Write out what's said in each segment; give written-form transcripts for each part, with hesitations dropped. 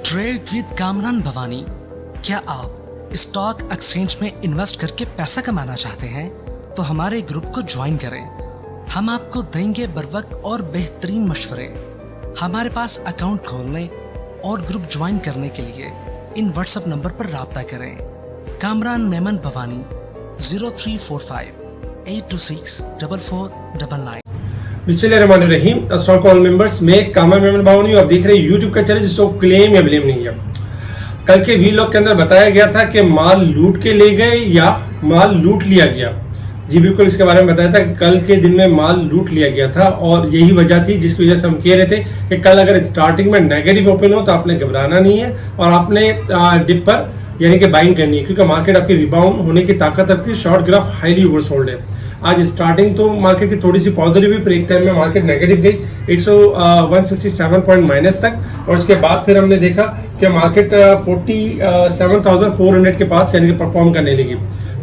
Trade with Kamran Bhavani. क्या आप stock exchange में इन्वेस्ट करके पैसा कमाना चाहते हैं तो हमारे ग्रुप को ज्वाइन करें। हम आपको देंगे बर वक्त और बेहतरीन मशवरे। हमारे पास अकाउंट खोलने और ग्रुप ज्वाइन करने के लिए इन व्हाट्सएप नंबर पर राब्ता करें। कामरान मेमन भवानी 0345 826 4499। बिस्मिल्लाहिर्रहमानिर्रहीम। अस्सलाम वालेकुम मेंबर्स, मैं कामरान मेमन भवानी और देख रहे हैं यूट्यूब का चैनल जिसको क्लेम या ब्लेम नहीं है। कल के वीलॉग के अंदर बताया गया था कि माल लूट के ले गए या माल लूट लिया गया। जी बिल्कुल, इसके बारे में बताया था कि कल के दिन में माल लूट लिया गया था और यही वजह थी जिसकी वजह से हम कह रहे थे कि कल अगर स्टार्टिंग में नेगेटिव ओपन हो तो आपने घबराना नहीं है और आपने डिप पर यानी कि बाइंग करनी है, क्योंकि मार्केट आपकी रिबाउंड होने की ताकत रखती है। शॉर्ट ग्राफ हाईली ओवरसोल्ड है। आज स्टार्टिंग तो मार्केट की थोड़ी सी पॉजिटिव हुई, पर एक टाइम में मार्केट नेगेटिव गई 167 पॉइंट माइनस तक, और उसके बाद फिर हमने देखा कि मार्केट 47,400 के पास यानी कि परफॉर्म करने लगी।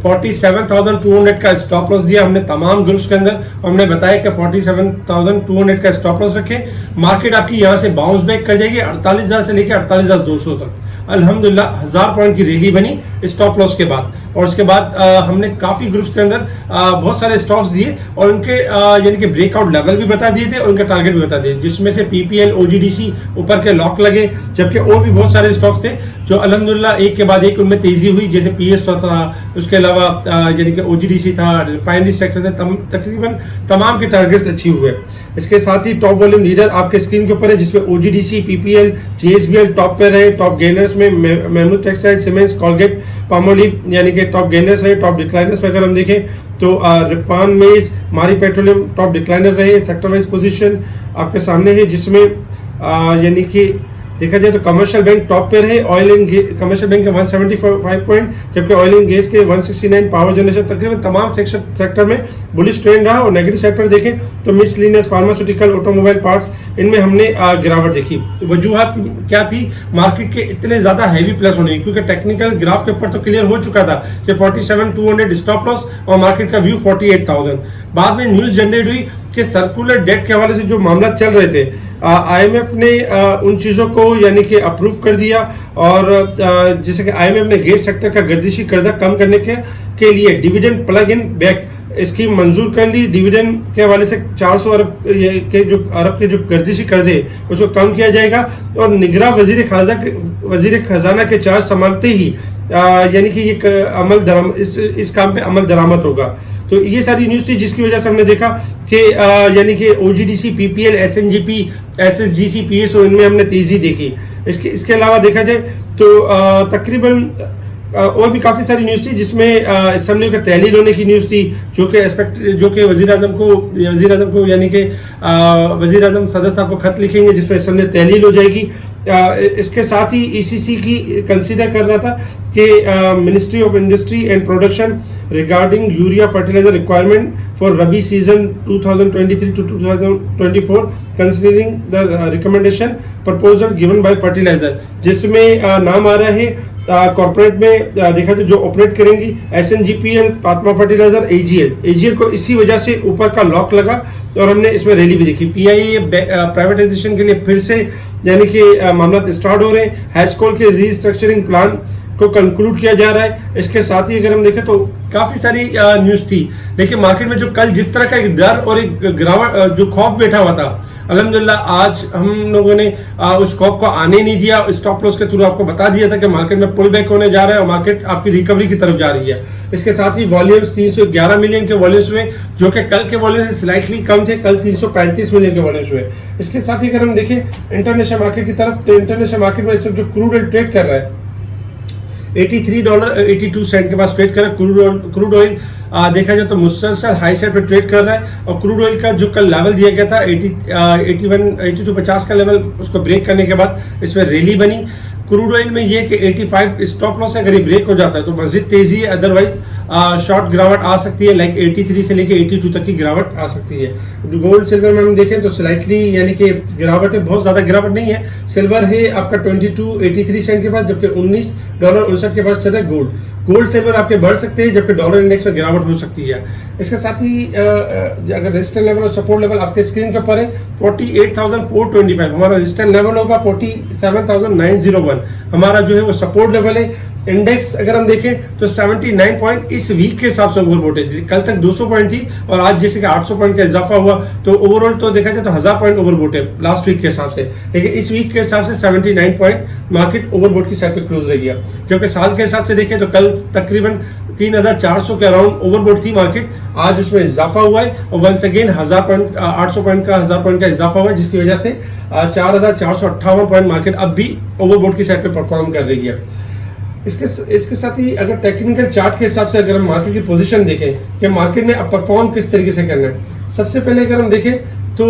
47,200 का स्टॉप लॉस दिया हमने तमाम ग्रुप्स के अंदर। हमने बताया कि 47,200 का स्टॉप लॉस रखें। मार्केट आपकी यहाँ से बाउंस बैक कर जाएगी 48,000 से लेकर 48,200 तक। अल्हम्दुलिल्लाह 1000 पॉइंट की रैली बनी स्टॉप लॉस के बाद, और उसके बाद हमने काफी ग्रुप्स के अंदर बहुत सारे स्टॉक्स दिए और उनके यानी कि ब्रेकआउट लेवल भी बता दिए थे और उनका टारगेट भी बता दिए, जिसमें से पीपीएल ओजीडीसी ऊपर के लॉक लगे, जबकि और भी बहुत सारे स्टॉक्स थे जो अल्हम्दुलिल्लाह एक के बाद एक उनमें तेजी हुई, जैसे पीएस था, उसके अलावा यानी कि ओजीडीसी था, रिफाइनरी सेक्टर से तकरीबन तमाम के टारगेट्स अचीव हुए। इसके साथ ही टॉप वॉल्यूम लीडर आपके स्क्रीन के ऊपर है, जिसमें ओजीडीसी, पीपीएल, जेएसबीएल टॉप पे रहे। टॉप गेनर्स में Mahmood textile, Siemens, Colgate, Palmolive यानी कि टॉप गेनर्स रहे। टॉप डिक्लाइनर्स में अगर हम देखें तो रिपान मेज, मारी पेट्रोलियम टॉप डिक्लाइनर रहे। सेक्टर वाइज पोजीशन आपके सामने है, जिसमें यानी कि देखा जाए तो कमर्शियल बैंक टॉप पे रहे। ऑयल एंड कमर्शियल बैंक के 175 पॉइंट, जबकि ऑयल एंड गैस के 169। पावर जनरेशन तकरीबन तमाम सेक्टर में बुलिश ट्रेंड रहा। और नेगेटिव सेक्टर देखें तो मिसलिनियस, फार्मास्यूटिकल, ऑटोमोबाइल पार्ट्स, इनमें हमने गिरावट देखी। वजूहत क्या थी मार्केट के इतने ज्यादा हैवी प्लस होने की? क्योंकि टेक्निकल ग्राफ के ऊपर तो क्लियर हो चुका था कि 47,200 स्टॉप लॉस और मार्केट का व्यू 48,000। बाद में न्यूज जनरेट हुई कि सर्कुलर डेट के हवाले से जो मामला चल रहे थे, आईएमएफ ने उन चीज़ों को यानी कि अप्रूव कर दिया, और जैसे कि आईएमएफ ने गैस सेक्टर का गर्दिशी कर्जा कम करने के लिए dividend plug in back scheme मंजूर कर ली। डिविडेंड के हवाले से 400 अरब के जो गर्दिशी कर्जे उसको कम किया जाएगा, और निगरां वजीर खजाना के चार्ज संभालते ही यानी कि ये इस काम पे अमल दरामद होगा। तो ये सारी न्यूज थी जिसकी वजह से हमने देखा कि यानी कि ओजीडीसी, पीपीएल, एसएनजीपी, एसएसजीसी, पीएसओ, इनमें हमने तेजी देखी। इसके अलावा देखा जाए तो तकरीबन और भी काफी सारी न्यूज थी, जिसमें असेंबली का तहलील होने की न्यूज थी, जो कि वजीर आजम को यानी कि वजीर आजम सदर साहब को खत लिखेंगे, जिसमें असेंबली तहलील हो जाएगी। इसके साथ ही ईसीसी की कंसीडर कर रहा था कि ministry of industry and production regarding urea fertiliser requirement for rabi season 2023 to 2024 considering the recommendation proposal given by fertiliser, जिसमें नाम आ रहा है कॉर्पोरेट में देखा तो जो ऑपरेट करेंगी एसएनजीपीएल, फातिमा फर्टिलाइजर, एजीएल को इसी वजह से ऊपर का लॉक लगा और हमने इसमें रैली भी देखी। पीआईए प्राइवेटाइजेशन के लिए फिर से यानी कि मामला स्टार्ट हो रहे हैं। हैस्कोल के रीस्ट्रक्चरिंग प्लान को कंक्लूड किया जा रहा है। इसके साथ ही अगर हम देखें तो काफी सारी न्यूज थी, लेकिन मार्केट में जो कल जिस तरह का एक डर और एक गिरावट जो खौफ बैठा हुआ था, अल्हम्दुलिल्लाह आज हम लोगों ने उस खौफ को आने नहीं दिया। स्टॉप लॉस के थ्रू आपको बता दिया था कि मार्केट में पुल बैक होने जा रहा है और मार्केट आपकी रिकवरी की तरफ जा रही है। इसके साथ ही वॉल्यूम्स 311 मिलियन के वॉल्यूम्स हुए, जो कि कल के वॉल्यूम से स्लाइटली कम थे। कल 335 मिलियन के वॉल्यूम्स हुए। इसके साथ ही अगर हम देखें इंटरनेशनल मार्केट की तरफ, तो इंटरनेशनल मार्केट में इस वक्त जो क्रूड ऑयल ट्रेड कर रहा है $83.82 के पास ट्रेड कर रहा है। क्रूड ऑयल देखा जाए तो मुसलसल हाई साइड पे ट्रेड कर रहा है, और क्रूड ऑयल का जो कल लेवल दिया गया था 82.50 का लेवल, उसको ब्रेक करने के बाद इसमें रैली बनी। क्रूड ऑयल में ये कि 85 स्टॉप लॉस है, अगर ये ब्रेक हो जाता है तो मजीद तेजी है, अदरवाइज शॉर्ट गिरावट आ सकती है, लाइक 83 से लेके 82 तक की गिरावट आ सकती है। गोल्ड सिल्वर में हम देखें तो स्लाइटली यानी कि गिरावट है, बहुत ज्यादा गिरावट नहीं है। सिल्वर है आपका 22.83 के पास, जबकि $19.59 के पास चल रहा है गोल्ड। गोल्ड सिल्वर आपके बढ़ सकते हैं, जबकि डॉलर इंडेक्स में गिरावट हो सकती है। इसके साथ ही अगर रेजिस्टेंस लेवल और सपोर्ट लेवल आपके स्क्रीन के ऊपर है 48,425 हमारा रेजिस्टेंस लेवल होगा, 47,901 हमारा जो है वो सपोर्ट लेवल है। इंडेक्स अगर हम देखें तो 79 पॉइंट इस वीक के हिसाब से ओवरबॉट है। कल तक 200 पॉइंट थी और आज जैसे कि 800 पॉइंट का इजाफा हुआ, तो ओवरऑल तो देखा जाए तो 1000 पॉइंट ओवरबॉट है लास्ट वीक के हिसाब से, लेकिन इस वीक के हिसाब से 79 पॉइंट मार्केट ओवरबॉट की साइड पे क्लोज रही है। जबकि साल के हिसाब से देखें तो कल तकरीबन 3400 के अराउंड ओवरबॉट थी मार्केट, आज उसमें इजाफा हुआ है और वंस अगेन 800 पॉइंट का इजाफा हुआ है, जिसकी वजह से 4458 पॉइंट मार्केट अब भी ओवरबॉट की साइड पे परफॉर्म कर रही है। इसके साथ ही अगर टेक्निकल चार्ट के हिसाब से अगर हम मार्केट की पोजीशन देखें कि मार्केट ने अब परफॉर्म किस तरीके से करना है, सबसे पहले अगर हम देखें तो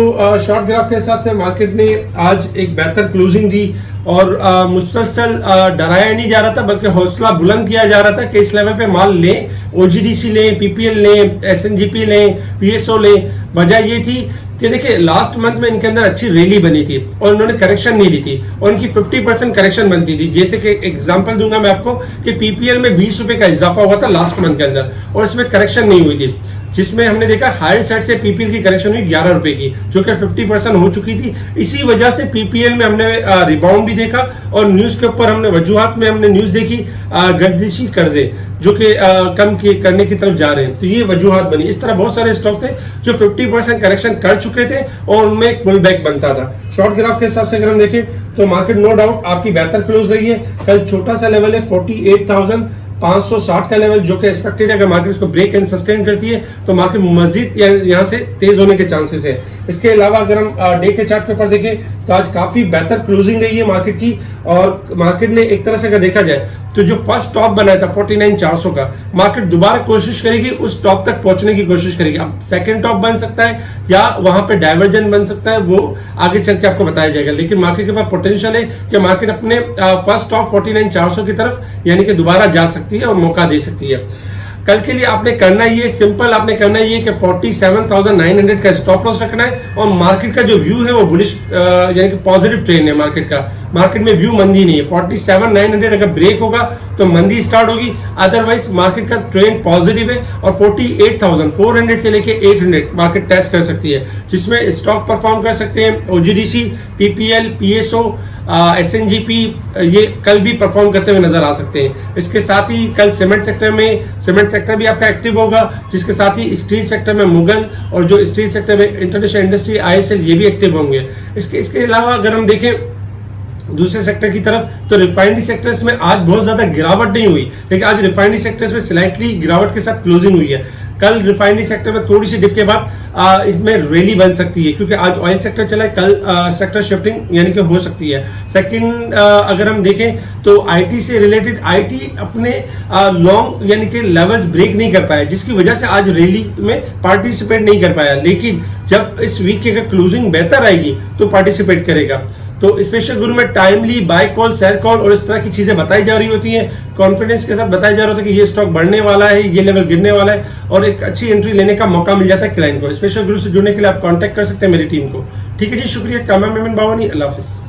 शॉर्ट ग्राफ के हिसाब से मार्केट ने आज एक बेहतर क्लोजिंग दी और मुसलसल डराया नहीं जा रहा था, बल्कि हौसला बुलंद किया जा रहा था कि इस लेवल पे माल लें, ओजीडीसी लें, पीपीएल लें, एसएनजीपी लें, पीएसओ लें। वजह ये थी कि देखिए लास्ट मंथ में इनके अंदर अच्छी रैली बनी थी और उन्होंने करेक्शन नहीं ली थी और इनकी 50% करेक्शन बनती थी। जैसे कि एग्जांपल दूंगा मैं आपको कि पीपीएल में 20 रुपए का इजाफा हुआ था लास्ट मंथ के अंदर और इसमें करेक्शन नहीं हुई थी, जिसमें हमने देखा हायर साइड से पीपीएल की करेक्शन हुई 11 रुपए की, जो कि 50% हो चुकी थी। इसी वजह से पीपीएल में हमने रिबाउंड भी देखा और न्यूज के ऊपर हमने वजूहात में हमने न्यूज देखी गर्दिशी कर्जे जो कि कम करने की तरफ जा रहे हैं, तो ये वजूहात बनी। इस तरह बहुत सारे स्टॉक थे जो 50% करेक्शन कर चुके थे और उनमें एक पुल बैक बनता था। शॉर्ट ग्राफ के हिसाब से अगर हम देखें तो मार्केट नो डाउट आपकी बेहतर क्लोज रही है। कल छोटा सा लेवल है 48,560 का लेवल, जो कि एक्सपेक्टेड है अगर मार्केट इसको ब्रेक एंड सस्टेन करती है तो मार्केट मजीद यहाँ से तेज होने के चांसेस है। इसके अलावा अगर हम डे के चार्ट के ऊपर देखें तो आज काफी बेहतर क्लोजिंग रही है मार्केट की और मार्केट ने एक तरह से अगर देखा जाए तो जो फर्स्ट टॉप बनाया था 49,400 का, मार्केट दोबारा कोशिश करेगी उस टॉप तक पहुंचने की कोशिश करेगी। अब सेकंड टॉप बन सकता है या वहां पे डाइवर्जन बन सकता है, वो आगे चल के आपको बताया जाएगा, लेकिन मार्केट के पास पोटेंशियल है कि मार्केट अपने फर्स्ट टॉप 49,400 की तरफ यानी कि दोबारा जा सकती है और मौका दे सकती है। कल के लिए आपने करना ये सिंपल, आपने करना ये कि 47,900 का स्टॉप लॉस रखना है और मार्केट का जो व्यू है वो बुलिश यानी कि पॉजिटिव ट्रेंड है मार्केट का। मार्केट में व्यू मंदी नहीं है। 47,900 अगर ब्रेक होगा तो मंदी स्टार्ट होगी, अदरवाइज मार्केट का ट्रेंड पॉजिटिव है और 48,400 से लेके 800 मार्केट टेस्ट कर सकती है, जिसमें स्टॉक परफॉर्म कर सकते हैं ओजीडीसी, पीपीएल, पीएसओ, एसएनजीपी ये कल भी परफॉर्म करते हुए नजर आ सकते हैं। इसके साथ ही कल सीमेंट सेक्टर भी आपका एक्टिव होगा, जिसके साथ ही स्टील सेक्टर में मुगल और जो स्टील सेक्टर में इंटरनेशनल इंडस्ट्री आईएसएल ये भी एक्टिव होंगे। इसके अलावा अगर हम देखें दूसरे सेक्टर की तरफ तो रिफाइनरी सेक्टर्स में आज बहुत ज्यादा गिरावट नहीं हुई, लेकिन आज रिफाइनरी सेक्टर्स में स्लाइटली गिरावट के साथ क्लोजिंग हुई है। कल रिफाइनरी सेक्टर में थोड़ी सी डिप के बाद इसमें रैली बन सकती है, क्योंकि आज ऑयल सेक्टर चला है, कल सेक्टर शिफ्टिंग यानी कि हो सकती है। सेकंड अगर हम देखें तो आईटी से रिलेटेड आईटी अपने लॉन्ग यानी कि लेवल्स ब्रेक नहीं कर पाया, जिसकी वजह से आज रैली में पार्टिसिपेट नहीं कर पाया, लेकिन जब इस वीक की अगर क्लोजिंग बेहतर आएगी तो पार्टिसिपेट करेगा। तो स्पेशल गुरु में timely buy call, sell call और इस तरह की चीजें बताई जा रही होती हैं, कॉन्फिडेंस के साथ बताया जा रहा होता है कि ये स्टॉक बढ़ने वाला है, ये लेवल गिरने वाला है और एक अच्छी एंट्री लेने का मौका मिल जाता है क्लाइंट को। स्पेशल गुरु से जुड़ने के लिए आप कांटेक्ट कर सकते हैं मेरी टीम को। ठीक है जी, शुक्रिया। कामा मेमन बावानी, अल्लाह हाफिज।